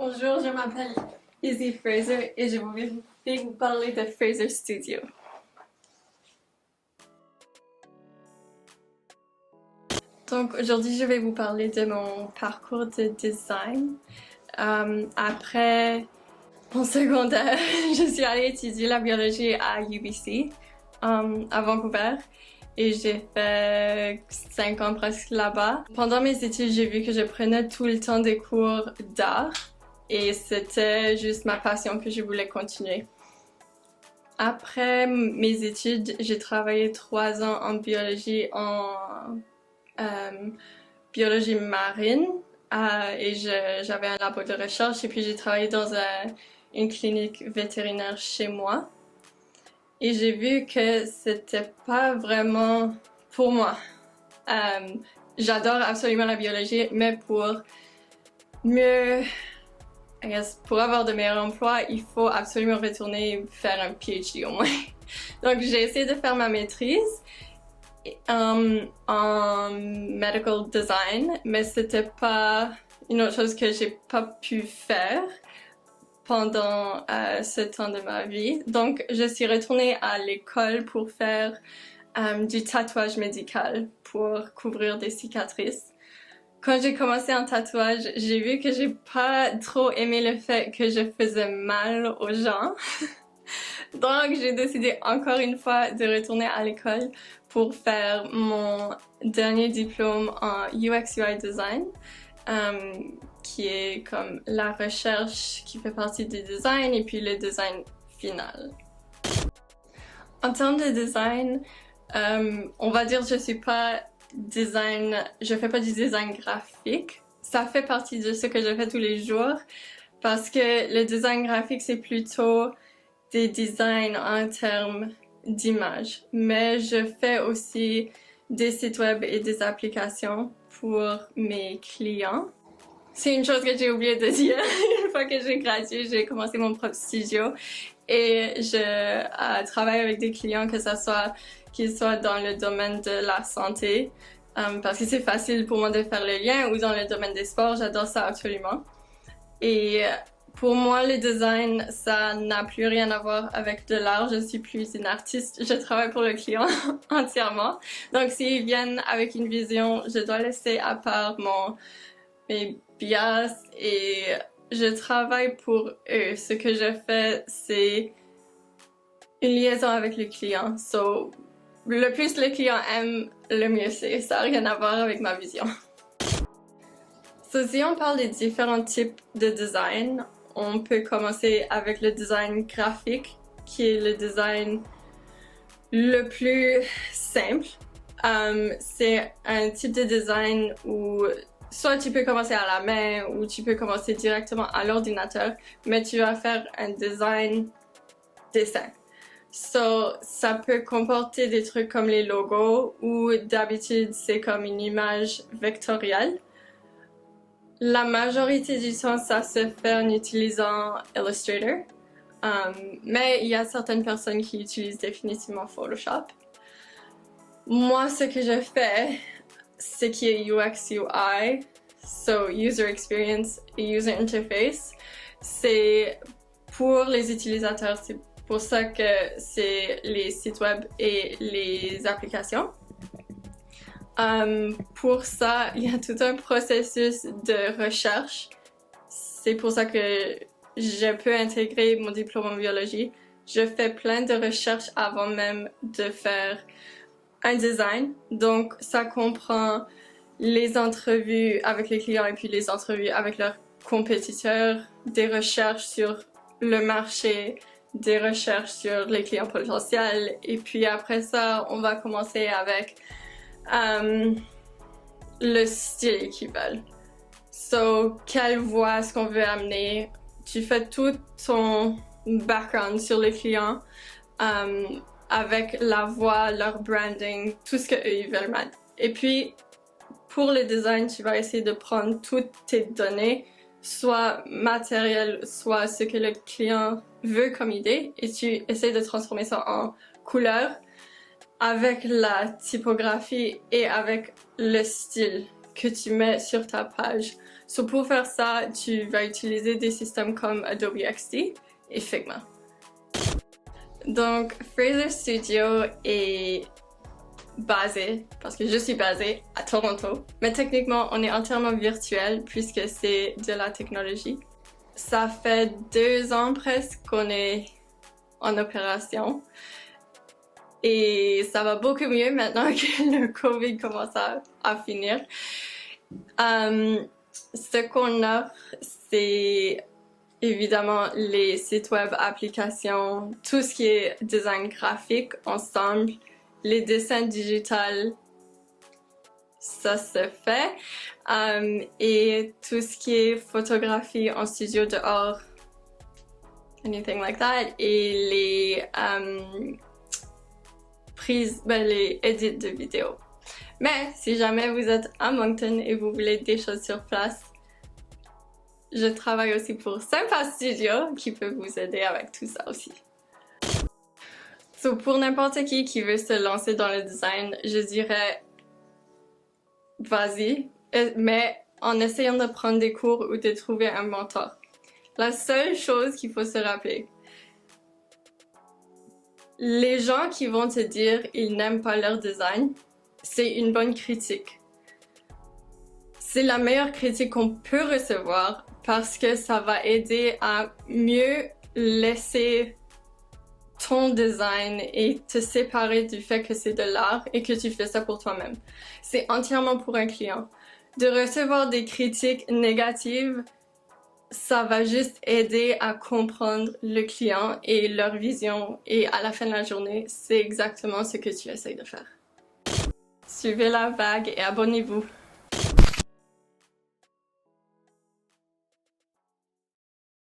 Bonjour, je m'appelle Izzy Fraser et je vais vous parler de Fraser Studio. Donc aujourd'hui, je vais vous parler de mon parcours de design. Après mon secondaire, je suis allée étudier la biologie à UBC, à Vancouver. Et j'ai fait 5 ans presque là-bas. Pendant mes études, j'ai vu que je prenais tout le temps des cours d'art. Et c'était juste ma passion que je voulais continuer. Après mes études, j'ai travaillé 3 ans en biologie, biologie marine. Et j'avais un labo de recherche et puis j'ai travaillé dans une clinique vétérinaire chez moi. Et j'ai vu que c'était pas vraiment pour moi. J'adore absolument la biologie, mais pour avoir de meilleurs emplois, il faut absolument retourner faire un PhD au moins. Donc j'ai essayé de faire ma maîtrise en medical design, mais c'était pas une autre chose que j'ai pas pu faire pendant ce temps de ma vie. Donc je suis retournée à l'école pour faire du tatouage médical pour couvrir des cicatrices. Quand j'ai commencé en tatouage, j'ai vu que j'ai pas trop aimé le fait que je faisais mal aux gens. Donc j'ai décidé encore une fois de retourner à l'école pour faire mon dernier diplôme en UX UI design, qui est comme la recherche qui fait partie du design et puis le design final. En termes de design, on va dire que je fais pas du design graphique. Ça fait partie de ce que je fais tous les jours parce que le design graphique c'est plutôt des designs en termes d'image. Mais je fais aussi des sites web et des applications pour mes clients. C'est une chose que j'ai oublié de dire. Une fois que j'ai gradué, j'ai commencé mon propre studio et je travaille avec des clients qu'ils soient dans le domaine de la santé, parce que c'est facile pour moi de faire le lien, ou dans le domaine des sports, j'adore ça absolument. Et pour moi, le design, ça n'a plus rien à voir avec de l'art, je suis plus une artiste, je travaille pour le client entièrement. Donc s'ils viennent avec une vision, je dois laisser à part mes bias et je travaille pour eux. Ce que je fais, c'est une liaison avec le client. So, le plus le client aime, le mieux c'est. Ça n'a rien à voir avec ma vision. So, si on parle des différents types de design, on peut commencer avec le design graphique, qui est le design le plus simple. C'est un type de design où soit tu peux commencer à la main ou tu peux commencer directement à l'ordinateur, mais tu vas faire un design dessin. So, ça peut comporter des trucs comme les logos ou d'habitude c'est comme une image vectorielle. La majorité du temps, ça se fait en utilisant Illustrator, mais il y a certaines personnes qui utilisent définitivement Photoshop. Moi, ce que je fais, ce qui est UX UI, so User Experience et User Interface, c'est pour les utilisateurs, c'est pour ça que c'est les sites web et les applications. Pour ça, il y a tout un processus de recherche. C'est pour ça que je peux intégrer mon diplôme en biologie. Je fais plein de recherches avant même de faire un design. Donc, ça comprend les entrevues avec les clients et puis les entrevues avec leurs compétiteurs, des recherches sur le marché, des recherches sur les clients potentiels. Et puis après ça, on va commencer avec le style qu'ils veulent. So, quelle voix est-ce qu'on veut amener? Tu fais tout ton background sur les clients avec la voix, leur branding, tout ce qu'eux ils veulent mettre. Et puis, pour le design, tu vas essayer de prendre toutes tes données, soit matérielles, soit ce que le client veut comme idée, et tu essaies de transformer ça en couleur avec la typographie et avec le style que tu mets sur ta page. So pour faire ça, tu vas utiliser des systèmes comme Adobe XD et Figma. Donc Fraser Studio est basé, parce que je suis basée à Toronto, mais techniquement on est entièrement virtuel puisque c'est de la technologie. Ça fait 2 ans presque qu'on est en opération et ça va beaucoup mieux maintenant que le COVID commence à finir. Ce qu'on offre, c'est évidemment les sites web, applications, tout ce qui est design graphique ensemble, les dessins digitales, ça se fait, et tout ce qui est photographie en studio dehors, anything like that, et les les edits de vidéos. Mais si jamais vous êtes à Moncton et vous voulez des choses sur place, je travaille aussi pour Sympa Studio qui peut vous aider avec tout ça aussi. So, pour n'importe qui veut se lancer dans le design, je dirais vas-y, mais en essayant de prendre des cours ou de trouver un mentor. La seule chose qu'il faut se rappeler, les gens qui vont te dire ils n'aiment pas leur design, c'est une bonne critique. C'est la meilleure critique qu'on peut recevoir parce que ça va aider à mieux laisser ton design et te séparer du fait que c'est de l'art et que tu fais ça pour toi-même. C'est entièrement pour un client. De recevoir des critiques négatives, ça va juste aider à comprendre le client et leur vision et à la fin de la journée, c'est exactement ce que tu essayes de faire. Suivez la vague et abonnez-vous.